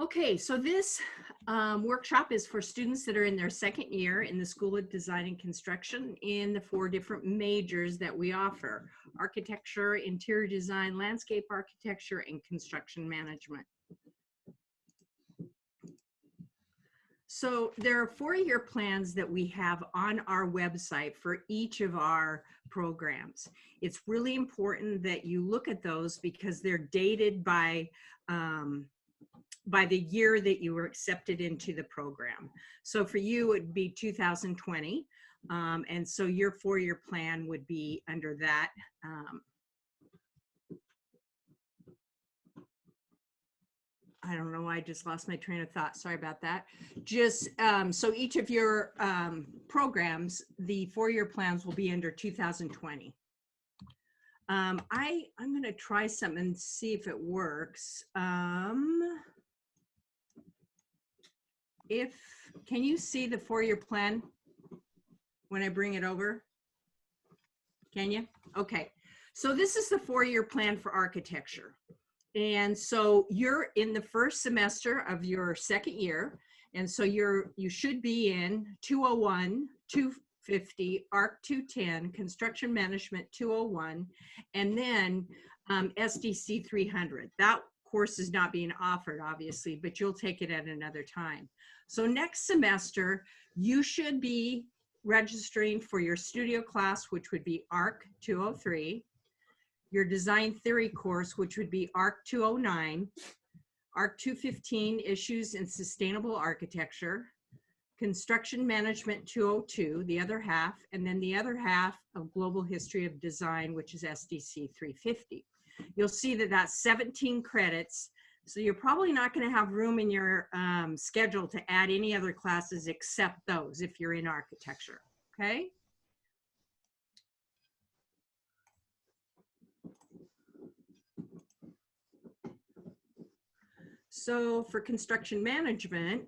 Okay, so this workshop is for students that are in their second year in the School of Design and Construction in the 4 different majors that we offer: architecture, interior design, landscape architecture, and construction management. So there are 4-year plans that we have on our website for each of our programs. It's really important that you look at those because they're dated by the year that you were accepted into the program. So for you, it would be 2020. And so your 4-year plan would be under that. I don't know why I just lost my train of thought. Sorry about that. Just so each of your programs, the 4-year plans will be under 2020. I'm going to try something and see if it works. Can you see the 4-year plan when I bring it over? Can you? Okay. So this is the 4-year plan for architecture. And so you're in the first semester of your second year. And so you should be in 201, 250, ARC 210, Construction Management 201, and then SDC 300. That course is not being offered, obviously, but you'll take it at another time. So next semester, you should be registering for your studio class, which would be ARC 203, your design theory course, which would be ARC 209, ARC 215, Issues in Sustainable Architecture, Construction Management 202, the other half, and then the other half of Global History of Design, which is SDC 350. You'll see that that's 17 credits. So you're probably not going to have room in your schedule to add any other classes except those if you're in architecture, okay? So for construction management,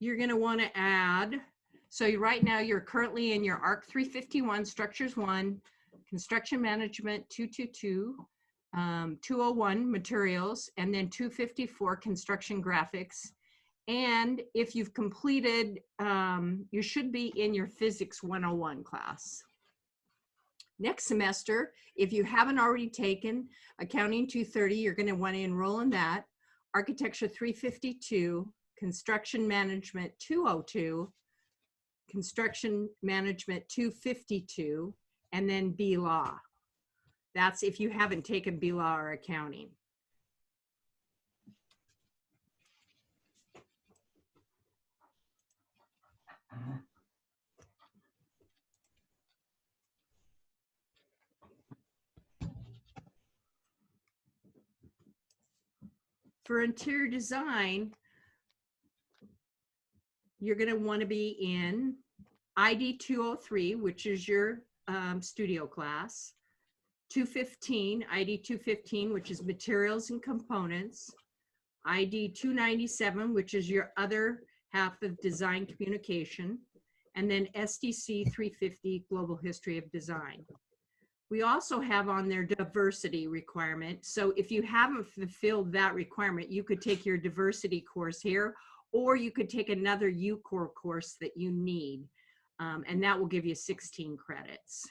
you're going to want to add, so right now you're currently in your ARC 351, Structures 1, Construction Management 222, 201, Materials, and then 254, Construction Graphics. And if you've completed, you should be in your Physics 101 class. Next semester, if you haven't already taken Accounting 230, you're going to want to enroll in that. Architecture 352, Construction Management 202, Construction Management 252, and then B-Law. That's if you haven't taken B-Law or accounting. For interior design, you're going to want to be in ID 203, which is your studio class, 215, ID 215, which is materials and components, ID 297, which is your other half of design communication, and then SDC 350, Global History of Design. We also have on their diversity requirement. So if you haven't fulfilled that requirement, you could take your diversity course here, or you could take another UCore course that you need, and that will give you 16 credits.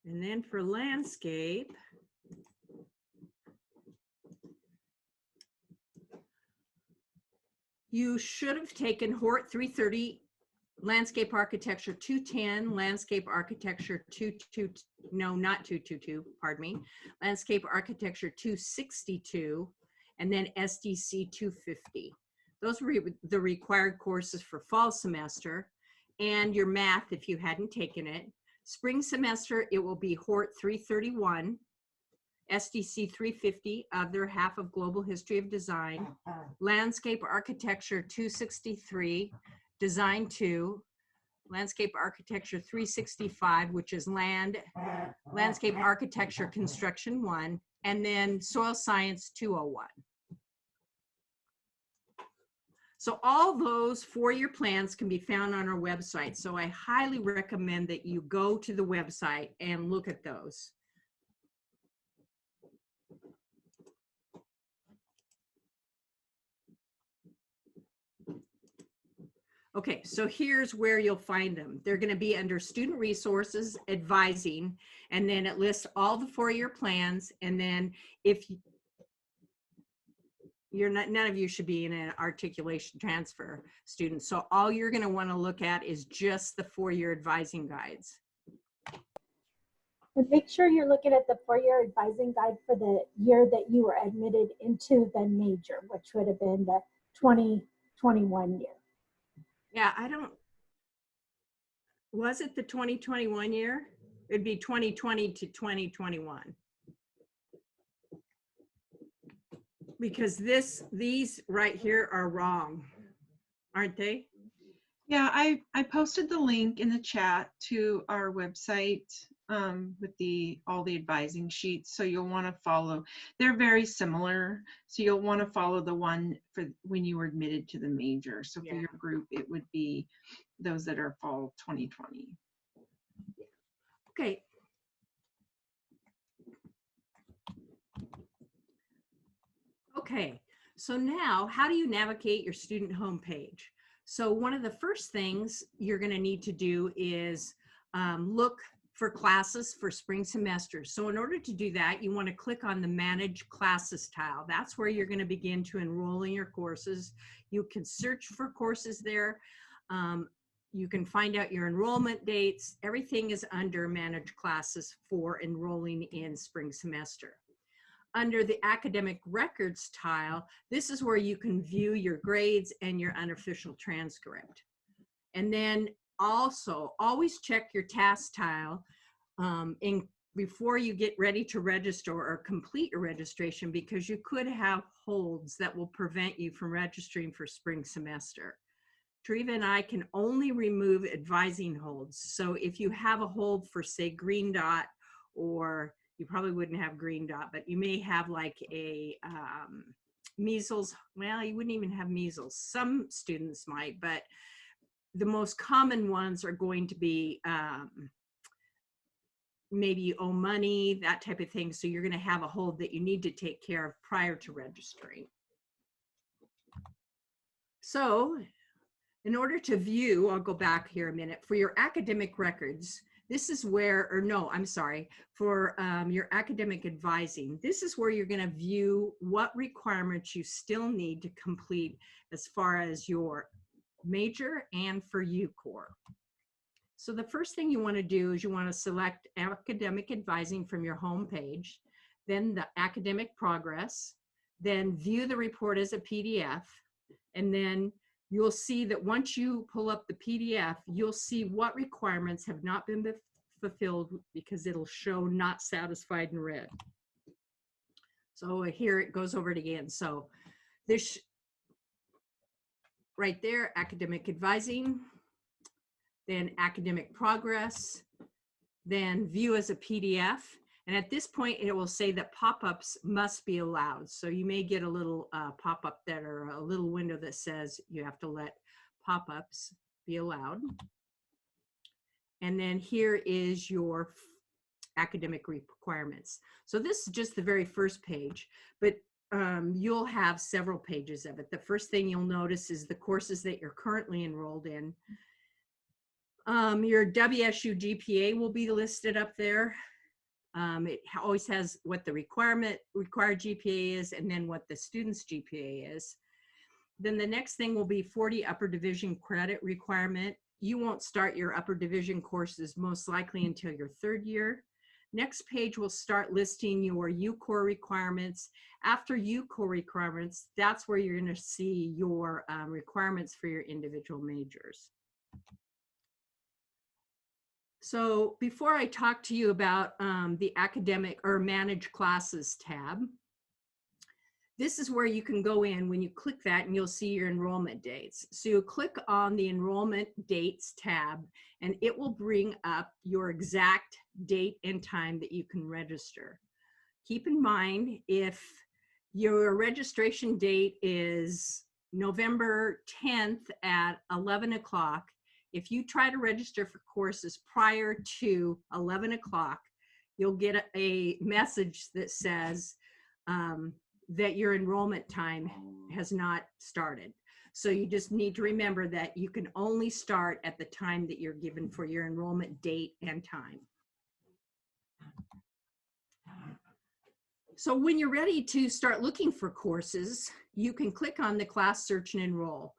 And then for landscape, you should have taken HORT 330, Landscape Architecture 210, Landscape Architecture 222, pardon me, Landscape Architecture 262, and then SDC 250. Those were the required courses for fall semester, and your math if you hadn't taken it. Spring semester, it will be HORT 331, SDC 350, other half of Global History of Design, Landscape Architecture 263, Design 2, Landscape Architecture 365, which is Landscape Architecture Construction 1, and then Soil Science 201. So all those four-year plans can be found on our website. So I highly recommend that you go to the website and look at those. Okay, so here's where you'll find them. They're going to be under Student Resources, Advising, and then it lists all the four-year plans. And then if you're not, none of you should be in an articulation transfer student. So all you're going to want to look at is just the four-year advising guides. And make sure you're looking at the four-year advising guide for the year that you were admitted into the major, which would have been the 2021 year. Yeah, was it the 2021 year? It'd be 2020 to 2021. Because these right here are wrong, aren't they? Yeah, I posted the link in the chat to our website with all the advising sheets. So you'll want to follow. They're very similar. So you'll want to follow the one for when you were admitted to the major. So for your group, it would be those that are fall 2020. Okay. Okay, so now how do you navigate your student homepage? So one of the first things you're going to need to do is look for classes for spring semester. So in order to do that, you want to click on the Manage Classes tile. That's where you're going to begin to enroll in your courses. You can search for courses there. You can find out your enrollment dates. Everything is under Manage Classes for enrolling in spring semester. Under the Academic Records tile, this is where you can view your grades and your unofficial transcript. And then also, always check your task tile before you get ready to register or complete your registration, because you could have holds that will prevent you from registering for spring semester. Treva and I can only remove advising holds. So if you have a hold for, say, green dot, or you probably wouldn't have green dot, but you may have like a measles. Well, you wouldn't even have measles. Some students might, but the most common ones are going to be maybe you owe money, that type of thing. So you're going to have a hold that you need to take care of prior to registering. So in order to view, I'll go back here a minute, for your academic records, this is where, or no, I'm sorry, for your academic advising, this is where you're going to view what requirements you still need to complete as far as your major and for UCOR. So the first thing you want to do is you want to select academic advising from your home page, then the academic progress, then view the report as a PDF, and then you'll see that once you pull up the PDF, you'll see what requirements have not been fulfilled, because it'll show not satisfied in red. So here it goes over it again. So this right there, academic advising, then academic progress, then view as a PDF. And at this point, it will say that pop-ups must be allowed. So you may get a little pop-up that, or a little window that says you have to let pop-ups be allowed. And then here is your academic requirements. So this is just the very first page, but you'll have several pages of it. The first thing you'll notice is the courses that you're currently enrolled in. Your WSU GPA will be listed up there. It always has what the required GPA is, and then what the student's GPA is. Then the next thing will be 40 upper division credit requirement. You won't start your upper division courses most likely until your third year. Next page will start listing your UCOR requirements. After UCOR requirements, that's where you're going to see your requirements for your individual majors. So before I talk to you about the academic or manage classes tab, this is where you can go in when you click that and you'll see your enrollment dates. So you click on the Enrollment Dates tab and it will bring up your exact date and time that you can register. Keep in mind, if your registration date is November 10th at 11 o'clock, if you try to register for courses prior to 11 o'clock, you'll get a message that says that your enrollment time has not started. So you just need to remember that you can only start at the time that you're given for your enrollment date and time. So when you're ready to start looking for courses, you can click on the class search and enroll.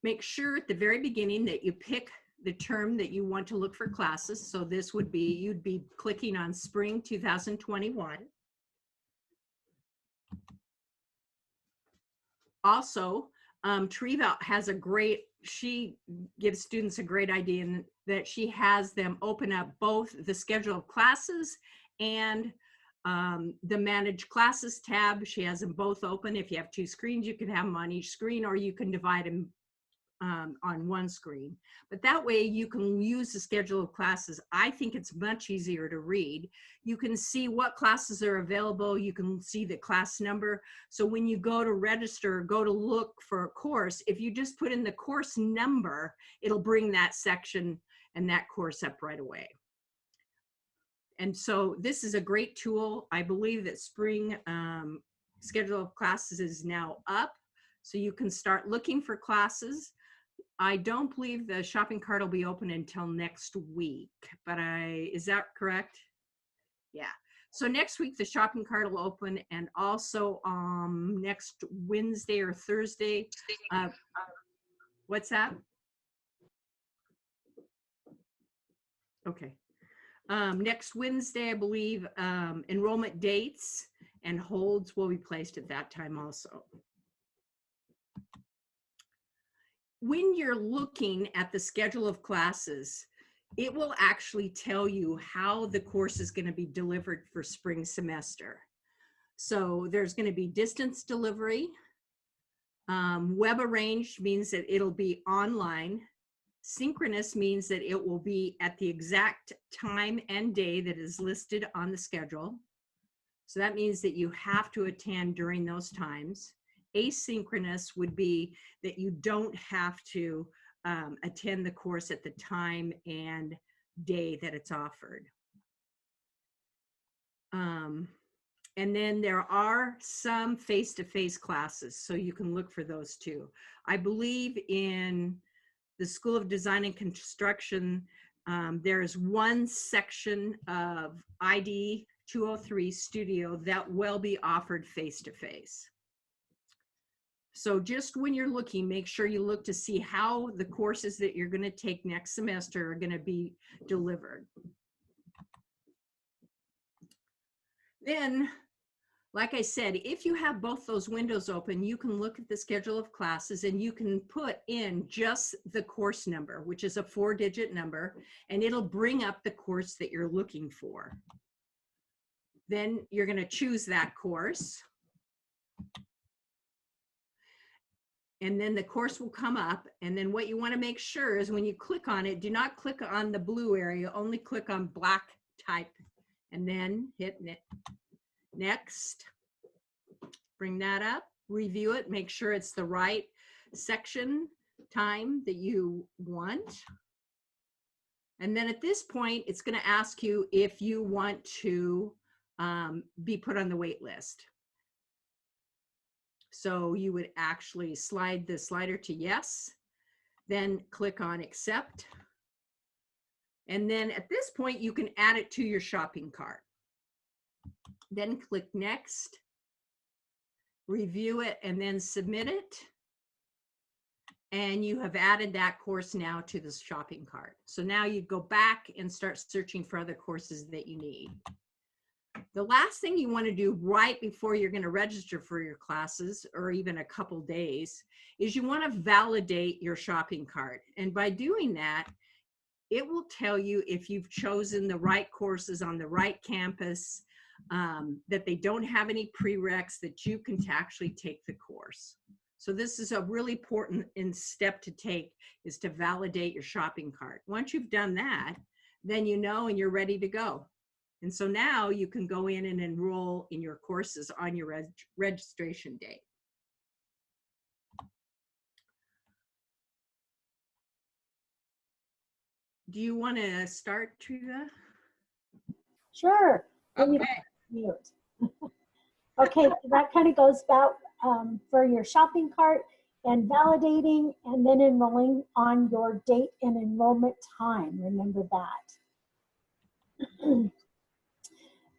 Make sure at the very beginning that you pick the term that you want to look for classes. So this would be, you'd be clicking on spring 2021. Also, Teresa has a great, she gives students a great idea in that she has them open up both the schedule of classes and the manage classes tab. She has them both open. If you have two screens, you can have them on each screen, or you can divide them on one screen. But that way you can use the schedule of classes. I think it's much easier to read. You can see what classes are available. You can see the class number. So when you go to register, go to look for a course, if you just put in the course number, it'll bring that section and that course up right away. And so this is a great tool. I believe that spring schedule of classes is now up, so you can start looking for classes. I don't believe the shopping cart will be open until next week, but is that correct? Yeah. So next week the shopping cart will open, and also next Wednesday or Thursday. What's that? Okay. Next Wednesday, I believe, enrollment dates and holds will be placed at that time also. When you're looking at the schedule of classes, it will actually tell you how the course is going to be delivered for spring semester. So there's going to be distance delivery. Web arranged means that it'll be online. Synchronous means that it will be at the exact time and day that is listed on the schedule. So that means that you have to attend during those times. Asynchronous would be that you don't have to attend the course at the time and day that it's offered. And then there are some face-to-face classes, so you can look for those too. I believe in the School of Design and Construction, there's one section of ID 203 Studio that will be offered face-to-face. So just when you're looking, make sure you look to see how the courses that you're going to take next semester are going to be delivered. Then, like I said, if you have both those windows open, you can look at the schedule of classes and you can put in just the course number, which is a 4-digit number, and it'll bring up the course that you're looking for. Then you're going to choose that course. And then the course will come up. And then what you want to make sure is when you click on it, do not click on the blue area, only click on black type, and then hit next. Bring that up, review it, make sure it's the right section time that you want. And then at this point, it's going to ask you if you want to be put on the wait list. So you would actually slide the slider to yes, then click on accept. And then at this point, you can add it to your shopping cart. Then click next, review it, and then submit it. And you have added that course now to the shopping cart. So now you go back and start searching for other courses that you need. The last thing you want to do right before you're going to register for your classes, or even a couple days, is you want to validate your shopping cart. And by doing that, it will tell you if you've chosen the right courses on the right campus. that they don't have any prereqs, that you can actually take the course. So this is a really important step to take, is to validate your shopping cart. Once you've done that, then you know and you're ready to go. And so now you can go in and enroll in your courses on your registration date. Do you want to start, Treva? Sure. Then you Okay. mute. Okay, so that kind of goes about for your shopping cart and validating and then enrolling on your date and enrollment time. Remember that.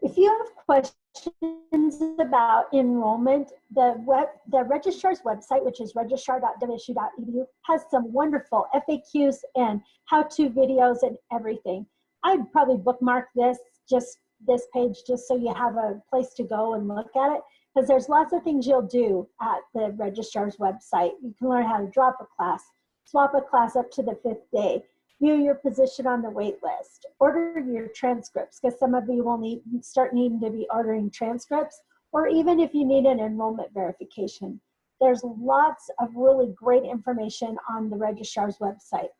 If you have questions about enrollment, the registrar's website, which is registrar.wsu.edu, has some wonderful FAQs and how-to videos and everything. I'd probably bookmark this page just so you have a place to go and look at it, because there's lots of things you'll do at the registrar's website. You can learn how to drop a class, swap a class up to the 5th day, view your position on the wait list, order your transcripts, because some of you will start needing to be ordering transcripts, or even if you need an enrollment verification. There's lots of really great information on the registrar's website.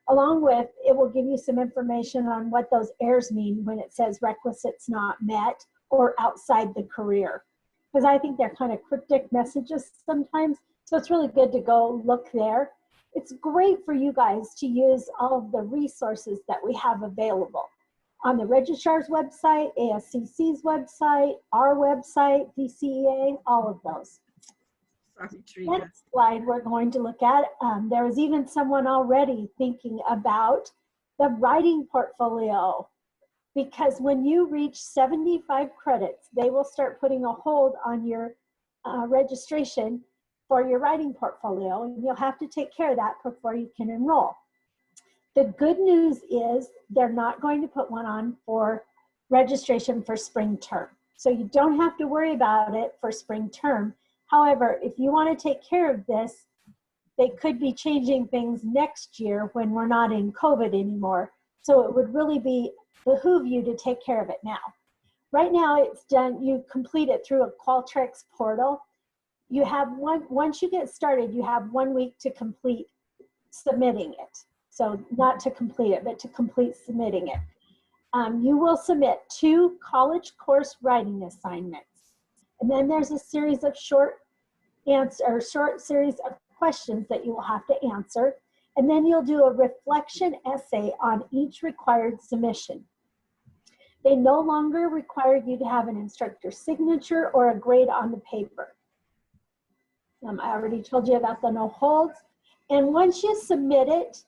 Along with, it will give you some information on what those errors mean when it says requisites not met or outside the career. Because I think they're kind of cryptic messages sometimes. So it's really good to go look there. It's great for you guys to use all of the resources that we have available on the registrar's website, ASCC's website, our website, DCEA, all of those. Sorry, Treva. Next slide we're going to look at, there was even someone already thinking about the writing portfolio, because when you reach 75 credits, they will start putting a hold on your registration for your writing portfolio, and you'll have to take care of that before you can enroll. The good news is they're not going to put one on for registration for spring term. So you don't have to worry about it for spring term. However, if you want to take care of this, they could be changing things next year when we're not in COVID anymore. So it would really behoove you to take care of it now. Right now it's done, you complete it through a Qualtrics portal. You have once you get started, you have 1 week to complete submitting it. So not to complete it, but to complete submitting it. You will submit 2 college course writing assignments. And then there's a series of short series of questions that you will have to answer. And then you'll do a reflection essay on each required submission. They no longer require you to have an instructor's signature or a grade on the paper. I already told you about the no holds. And once you submit it,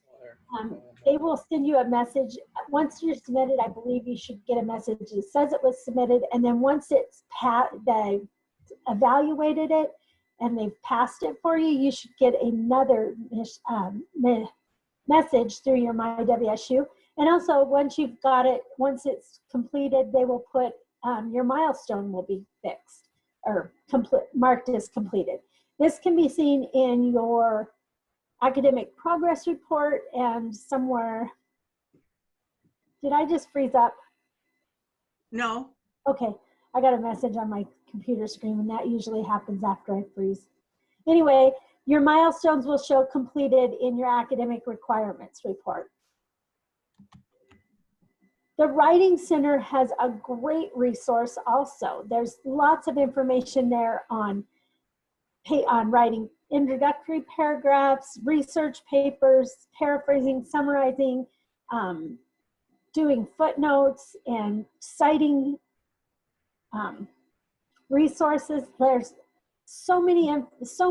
they will send you a message. Once you're submitted, I believe you should get a message that says it was submitted. And then once it's they've evaluated it and they've passed it for you, you should get another message through your MyWSU. And also, once you've got it, once it's completed, they will put your milestone will be fixed or marked as completed. This can be seen in your academic progress report and somewhere. Did I just freeze up? No. Okay, I got a message on my computer screen, and that usually happens after I freeze. Anyway, your milestones will show completed in your academic requirements report. The Writing Center has a great resource also. There's lots of information there on writing introductory paragraphs, research papers, paraphrasing, summarizing, doing footnotes, and citing resources. There's so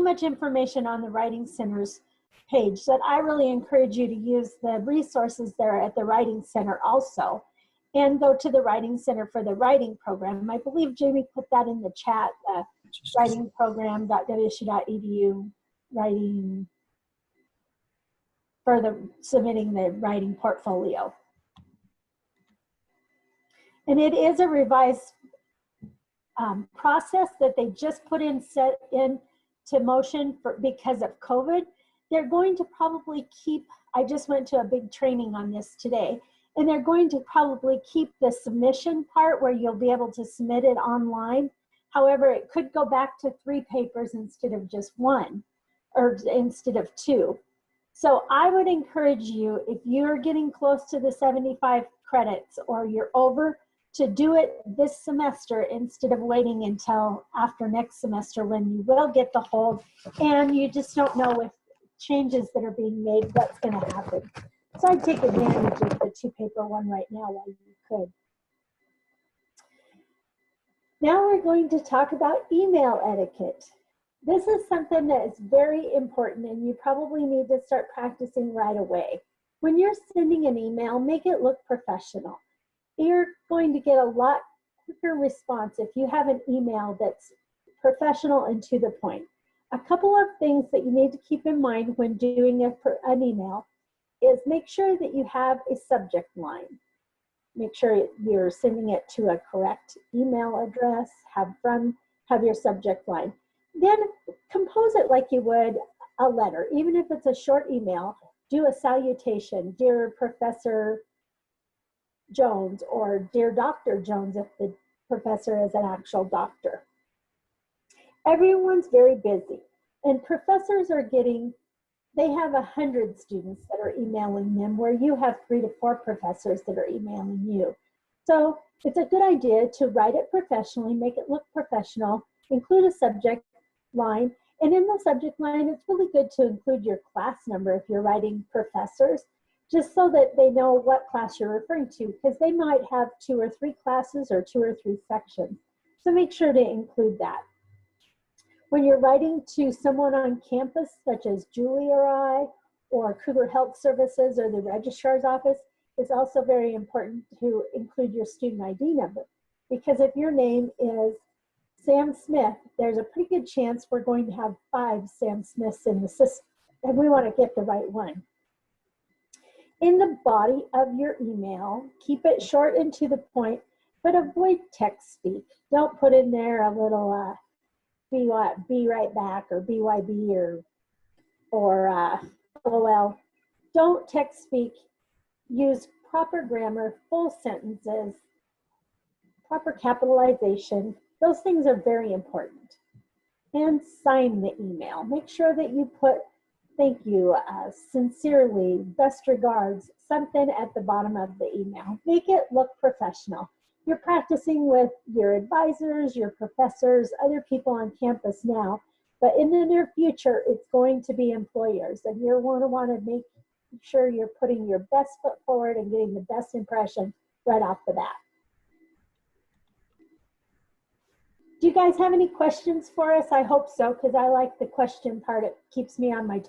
much information on the Writing Center's page that I really encourage you to use the resources there at the Writing Center also, and go to the Writing Center for the writing program. I believe Jamie put that in the chat, writingprogram.wsu.edu, writing for submitting the writing portfolio. And it is a revised process that they just set into motion because of COVID. They're going to probably keep, I just went to a big training on this today, And they're going to probably keep the submission part where you'll be able to submit it online. However, it could go back to 3 papers instead of just 1, or instead of 2. So I would encourage you, if you're getting close to the 75 credits or you're over, to do it this semester instead of waiting until after next semester when you will get the hold and you just don't know with changes that are being made what's going to happen. So I'd take advantage of the 2-paper one right now while you could. Now we're going to talk about email etiquette. This is something that is very important and you probably need to start practicing right away. When you're sending an email, make it look professional. You're going to get a lot quicker response if you have an email that's professional and to the point. A couple of things that you need to keep in mind when doing an email is make sure that you have a subject line. Make sure you're sending it to a correct email address, have your subject line. Then compose it like you would a letter. Even if it's a short email, do a salutation, Dear Professor Jones, or Dear Dr. Jones if the professor is an actual doctor. Everyone's very busy and professors are they have 100 students that are emailing them where you have 3 to 4 professors that are emailing you. So it's a good idea to write it professionally, make it look professional, include a subject line, and in the subject line, it's really good to include your class number if you're writing professors, just so that they know what class you're referring to, because they might have 2 or 3 classes or 2 or 3 sections. So make sure to include that. When you're writing to someone on campus, such as Julie or I, or Cougar Health Services or the registrar's office, it's also very important to include your student ID number. Because if your name is Sam Smith, there's a pretty good chance we're going to have 5 Sam Smiths in the system, and we want to get the right one. In the body of your email, keep it short and to the point, but avoid text speak. Don't put in there a little be right back or BYB or LOL. Don't text speak. Use proper grammar, full sentences, proper capitalization. Those things are very important. And sign the email. Make sure that you put thank you, sincerely, best regards, something at the bottom of the email. Make it look professional. You're practicing with your advisors, your professors, other people on campus now, but in the near future, it's going to be employers, and you're going to want to make sure you're putting your best foot forward and getting the best impression right off the bat. Do you guys have any questions for us? I hope so, because I like the question part. It keeps me on my